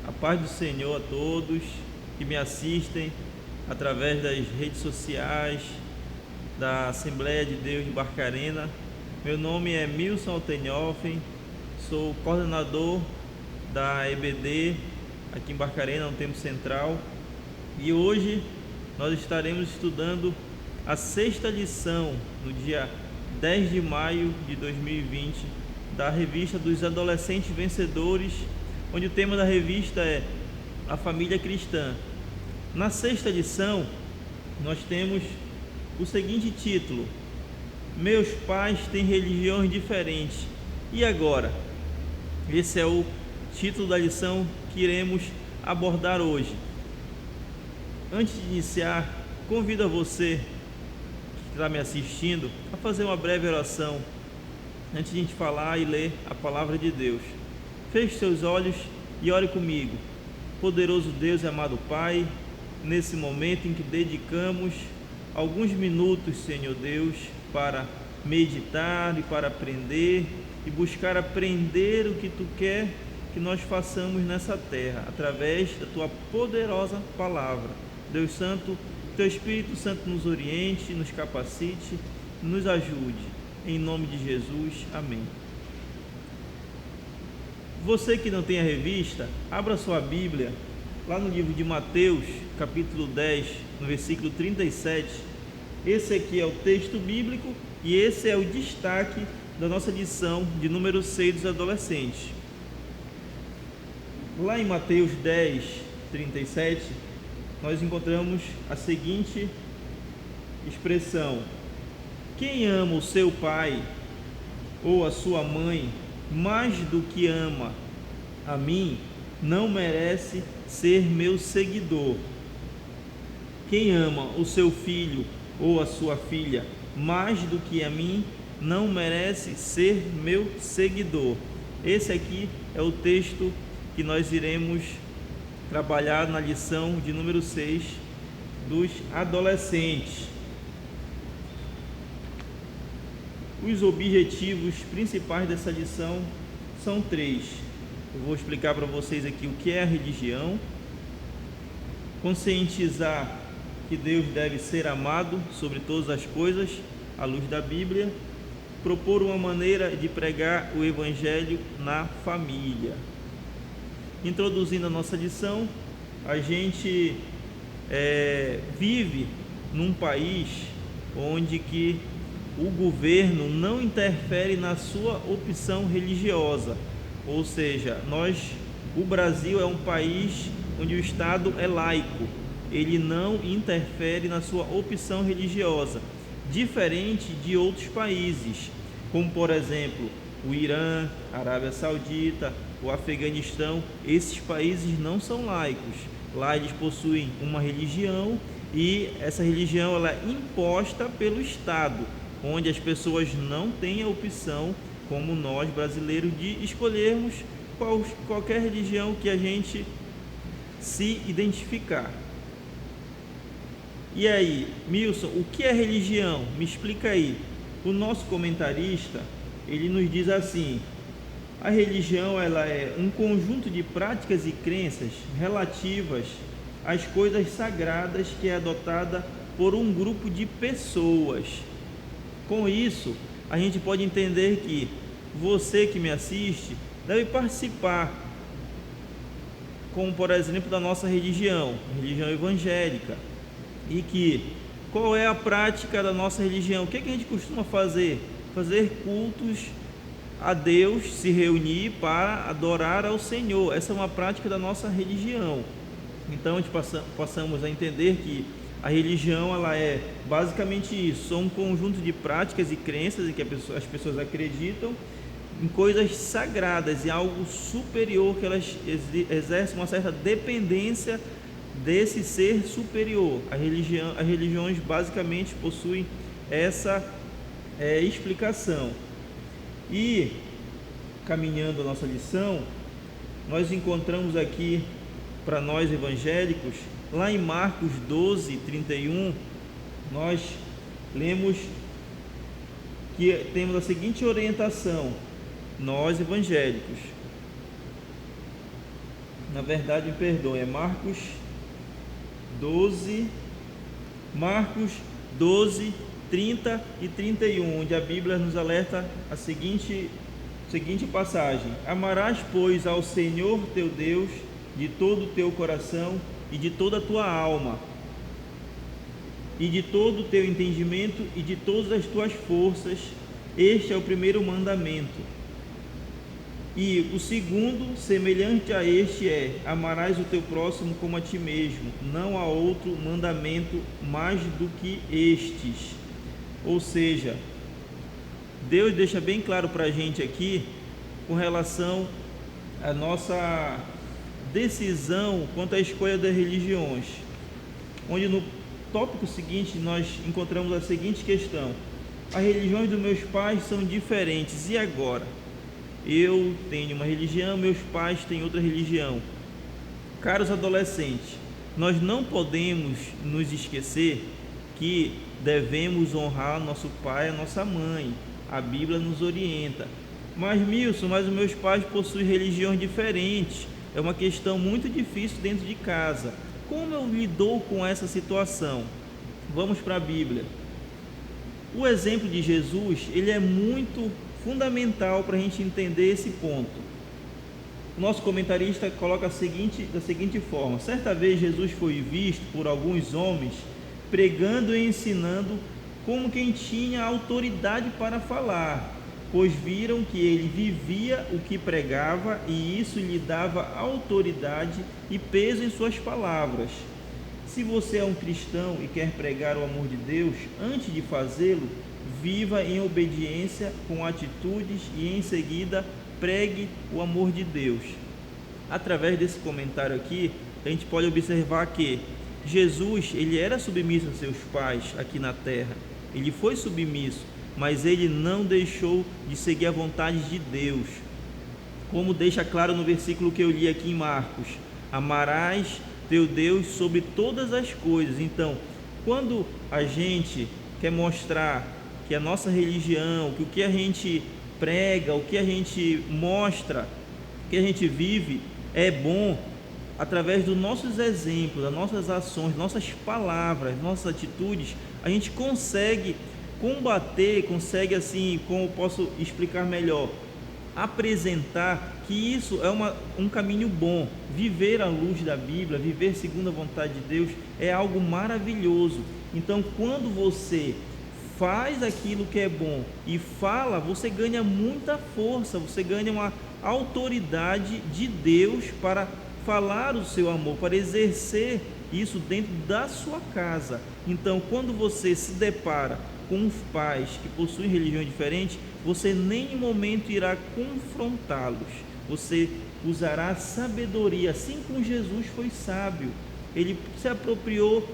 A paz do Senhor a todos que me assistem através das redes sociais da Assembleia de Deus de Barcarena. Meu nome é Milson Altenhofen, sou coordenador da EBD aqui em Barcarena, no Tempo Central, e hoje nós estaremos estudando a 6ª lição, no dia 10 de maio de 2020, da revista dos Adolescentes Vencedores, onde o tema da revista é a família cristã. Na 6ª lição, nós temos o seguinte título: Meus pais têm religiões diferentes, e agora? Esse é o título da lição que iremos abordar hoje. Antes de iniciar, convido a você que está me assistindo a fazer uma breve oração antes de a gente falar e ler a palavra de Deus. Feche seus olhos e ore comigo. Poderoso Deus e amado Pai, nesse momento em que dedicamos alguns minutos, Senhor Deus, para meditar e para aprender e buscar aprender o que Tu quer que nós façamos nessa terra, através da Tua poderosa palavra. Deus Santo, Teu Espírito Santo nos oriente, nos capacite, nos ajude. Em nome de Jesus, amém. Você que não tem a revista, abra sua Bíblia, lá no livro de Mateus, capítulo 10, no versículo 37. Esse aqui é o texto bíblico e esse é o destaque da nossa lição de número 6 dos adolescentes. Lá em Mateus 10, 37, nós encontramos a seguinte expressão: quem ama o seu pai ou a sua mãe mais do que ama a mim, não merece ser meu seguidor. Quem ama o seu filho ou a sua filha mais do que a mim, não merece ser meu seguidor. Esse aqui é o texto que nós iremos trabalhar na lição de número 6 dos adolescentes. Os objetivos principais dessa lição são 3. Eu vou explicar para vocês aqui o que é a religião, conscientizar que Deus deve ser amado sobre todas as coisas, à luz da Bíblia, propor uma maneira de pregar o Evangelho na família. Introduzindo a nossa lição, a gente vive num país onde que o governo não interfere na sua opção religiosa, ou seja, o Brasil é um país onde o Estado é laico, ele não interfere na sua opção religiosa, diferente de outros países, como por exemplo o Irã, a Arábia Saudita, o Afeganistão. Esses países não são laicos, lá eles possuem uma religião e essa religião ela é imposta pelo Estado, onde as pessoas não têm a opção, como nós brasileiros, de escolhermos qualquer religião que a gente se identificar. E aí, Milson, o que é religião? Me explica aí. O nosso comentarista, ele nos diz assim: a religião ela é um conjunto de práticas e crenças relativas às coisas sagradas que é adotada por um grupo de pessoas. Com isso, a gente pode entender que você que me assiste deve participar, como por exemplo da nossa religião evangélica, e que qual é a prática da nossa religião? O que a gente costuma fazer? Fazer cultos a Deus, se reunir para adorar ao Senhor. Essa é uma prática da nossa religião. Então a gente passamos a entender que a religião ela é basicamente isso, são um conjunto de práticas e crenças em que as pessoas acreditam em coisas sagradas, em algo superior, que elas exercem uma certa dependência desse ser superior. As religiões basicamente possuem essa explicação. E caminhando a nossa lição, nós encontramos aqui para nós evangélicos, lá em Marcos 12, 31, nós lemos que temos a seguinte orientação: nós evangélicos, Na verdade, me perdoe, é Marcos 12, 30 e 31, onde a Bíblia nos alerta a seguinte passagem: Amarás, pois, ao Senhor teu Deus de todo o teu coração e de toda a tua alma, e de todo o teu entendimento e de todas as tuas forças. Este é o primeiro mandamento. E o segundo, semelhante a este, é: amarás o teu próximo como a ti mesmo. Não há outro mandamento mais do que estes. Ou seja, Deus deixa bem claro para a gente aqui com relação à nossa decisão quanto à escolha das religiões, onde no tópico seguinte nós encontramos a seguinte questão: as religiões dos meus pais são diferentes, e agora? Eu tenho uma religião, meus pais têm outra religião. Caros adolescentes, nós não podemos nos esquecer que devemos honrar nosso pai e a nossa mãe. A Bíblia nos orienta. Mas Milson, os meus pais possuem religiões diferentes. É uma questão muito difícil dentro de casa. Como eu lidou com essa situação? Vamos para a Bíblia. O exemplo de Jesus, ele é muito fundamental para a gente entender esse ponto. O nosso comentarista coloca da seguinte forma: certa vez Jesus foi visto por alguns homens pregando e ensinando como quem tinha autoridade para falar, pois viram que ele vivia o que pregava e isso lhe dava autoridade e peso em suas palavras. Se você é um cristão e quer pregar o amor de Deus, antes de fazê-lo, viva em obediência com atitudes e em seguida pregue o amor de Deus. Através desse comentário aqui, a gente pode observar que Jesus, ele era submisso a seus pais aqui na terra. Ele foi submisso, mas ele não deixou de seguir a vontade de Deus. Como deixa claro no versículo que eu li aqui em Marcos: amarás teu Deus sobre todas as coisas. Então, quando a gente quer mostrar que a nossa religião, que o que a gente prega, o que a gente mostra, o que a gente vive é bom, através dos nossos exemplos, das nossas ações, nossas palavras, nossas atitudes, a gente consegue combater, assim, como posso explicar melhor, apresentar que isso é um caminho bom. Viver à luz da Bíblia, viver segundo a vontade de Deus é algo maravilhoso. Então, quando você faz aquilo que é bom e fala, você ganha muita força, você ganha uma autoridade de Deus para falar o seu amor, para exercer isso dentro da sua casa. Então, quando você se depara com pais que possuem religiões diferentes, você nem em momento irá confrontá-los. Você usará sabedoria, assim como Jesus foi sábio. Ele se apropriou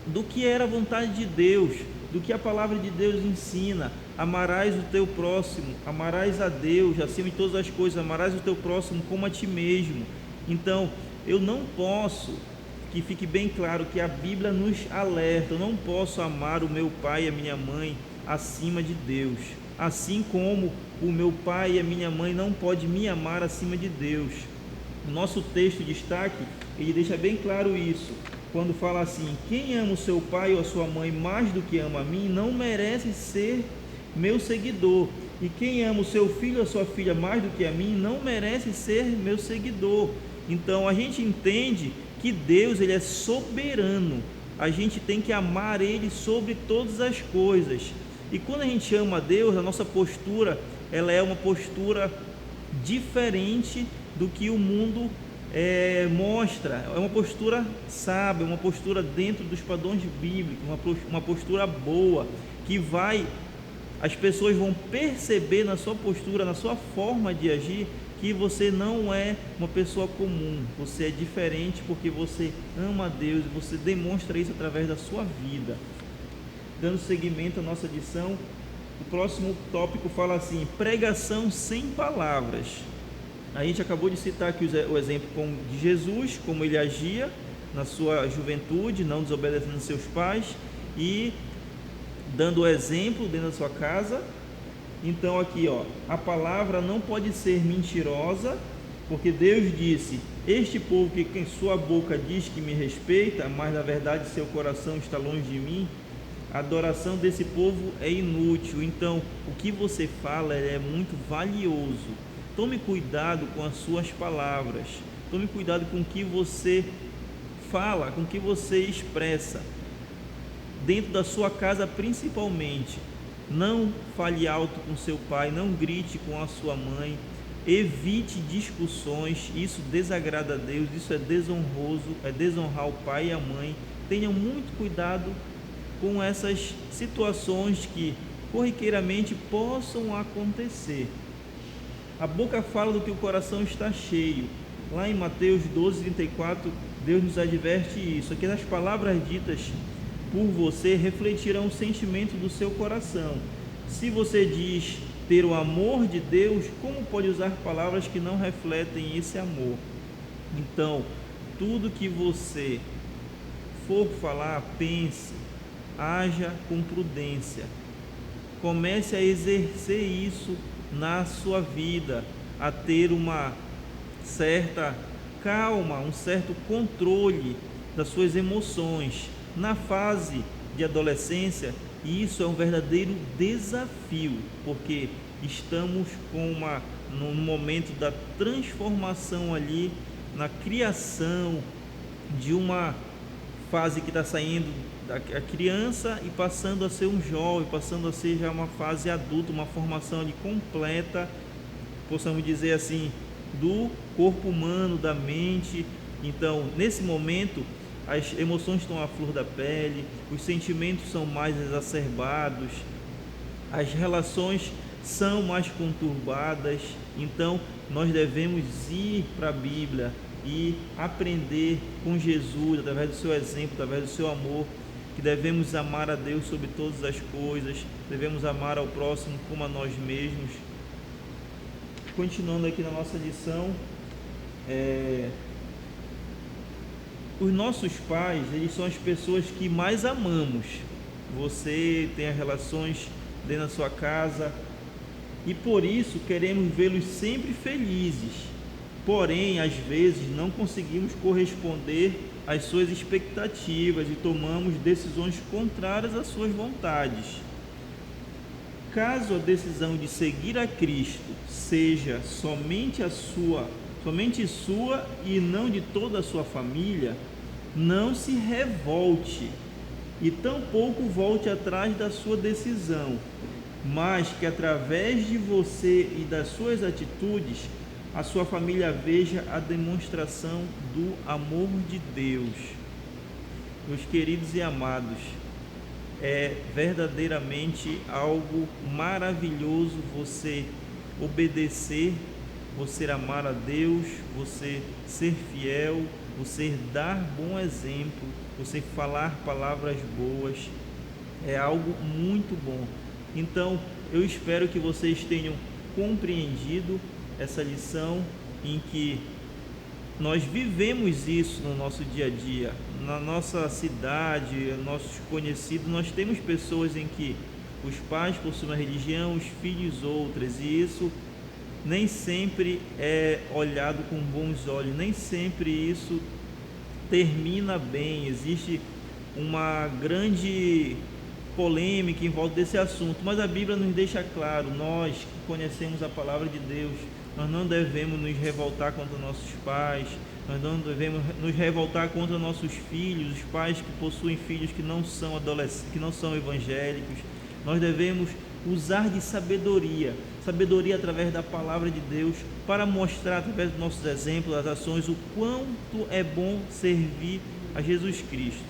do que era a vontade de Deus, do que a palavra de Deus ensina. Amarás o teu próximo, amarás a Deus acima de todas as coisas, amarás o teu próximo como a ti mesmo. Então, eu não posso, que fique bem claro que a Bíblia nos alerta, eu não posso amar o meu pai e a minha mãe acima de Deus, assim como o meu pai e a minha mãe não podem me amar acima de Deus. O nosso texto de destaque, ele deixa bem claro isso, quando fala assim: quem ama o seu pai ou a sua mãe mais do que ama a mim, não merece ser meu seguidor, e quem ama o seu filho ou a sua filha mais do que a mim, não merece ser meu seguidor. Então a gente entende que Deus, ele é soberano, a gente tem que amar ele sobre todas as coisas. E quando a gente ama a Deus, a nossa postura, ela é uma postura diferente do que o mundo mostra. É uma postura sábia, uma postura dentro dos padrões bíblicos, uma postura boa, que as pessoas vão perceber na sua postura, na sua forma de agir, que você não é uma pessoa comum, você é diferente porque você ama a Deus e você demonstra isso através da sua vida. Dando seguimento à nossa lição, o próximo tópico fala assim: pregação sem palavras. A gente acabou de citar aqui o exemplo de Jesus, como ele agia na sua juventude, não desobedecendo seus pais e dando o exemplo dentro da sua casa. Então aqui, a palavra não pode ser mentirosa Porque Deus disse: este povo que em sua boca diz que me respeita, mas na verdade seu coração está longe de mim, a adoração desse povo é inútil. Então, o que você fala é muito valioso. Tome cuidado com as suas palavras. Tome cuidado com o que você fala, com o que você expressa. Dentro da sua casa, principalmente. Não fale alto com seu pai, não grite com a sua mãe. Evite discussões, isso desagrada a Deus, isso é desonroso, é desonrar o pai e a mãe. Tenham muito cuidado com essas situações que corriqueiramente possam acontecer. A boca fala do que o coração está cheio. Lá em Mateus 12:34, Deus nos adverte isso: que as palavras ditas por você refletirão o sentimento do seu coração. Se você diz ter o amor de Deus, como pode usar palavras que não refletem esse amor? Então, tudo que você for falar, pense, haja com prudência. Comece a exercer isso na sua vida, a ter uma certa calma, um certo controle das suas emoções. Na fase de adolescência, isso é um verdadeiro desafio, porque estamos no momento da transformação ali, na criação de uma fase que está saindo da criança e passando a ser um jovem, passando a ser já uma fase adulta, uma formação ali completa, possamos dizer assim, do corpo humano, da mente. Então, nesse momento, as emoções estão à flor da pele, os sentimentos são mais exacerbados, as relações são mais conturbadas. Então, nós devemos ir para a Bíblia e aprender com Jesus, através do seu exemplo, através do seu amor, que devemos amar a Deus sobre todas as coisas, devemos amar ao próximo como a nós mesmos. Continuando aqui na nossa lição, os nossos pais, eles são as pessoas que mais amamos. Você tem as relações dentro da sua casa e por isso queremos vê-los sempre felizes. Porém, às vezes não conseguimos corresponder às suas expectativas e tomamos decisões contrárias às suas vontades. Caso a decisão de seguir a Cristo seja somente sua e não de toda a sua família, não se revolte e tampouco volte atrás da sua decisão, mas que através de você e das suas atitudes, a sua família veja a demonstração do amor de Deus. Meus queridos e amados, é verdadeiramente algo maravilhoso você obedecer, você amar a Deus, você ser fiel, você dar bom exemplo, você falar palavras boas. É algo muito bom. Então, eu espero que vocês tenham compreendido essa lição, em que nós vivemos isso no nosso dia a dia, na nossa cidade, nossos conhecidos. Nós temos pessoas em que os pais possuem uma religião, os filhos outras, e isso nem sempre é olhado com bons olhos, nem sempre isso termina bem. Existe uma grande polêmica em volta desse assunto, mas a Bíblia nos deixa claro: nós que conhecemos a palavra de Deus, nós não devemos nos revoltar contra nossos pais, nós não devemos nos revoltar contra nossos filhos, os pais que possuem filhos que não são adolescentes, que não são evangélicos. Nós devemos usar de sabedoria através da palavra de Deus, para mostrar através dos nossos exemplos, das ações, o quanto é bom servir a Jesus Cristo.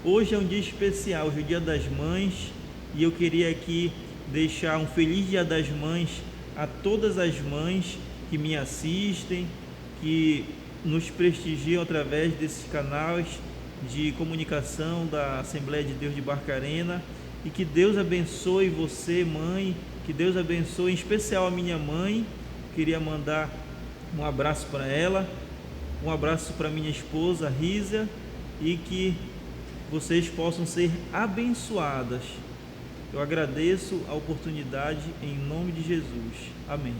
Hoje é um dia especial, hoje é o Dia das Mães, e eu queria aqui deixar um feliz Dia das Mães a todas as mães que me assistem, que nos prestigiam através desses canais de comunicação da Assembleia de Deus de Barcarena, e que Deus abençoe você, mãe, que Deus abençoe em especial a minha mãe. Queria mandar um abraço para ela, um abraço para minha esposa Rízia, e que vocês possam ser abençoadas. Eu agradeço a oportunidade em nome de Jesus. Amém.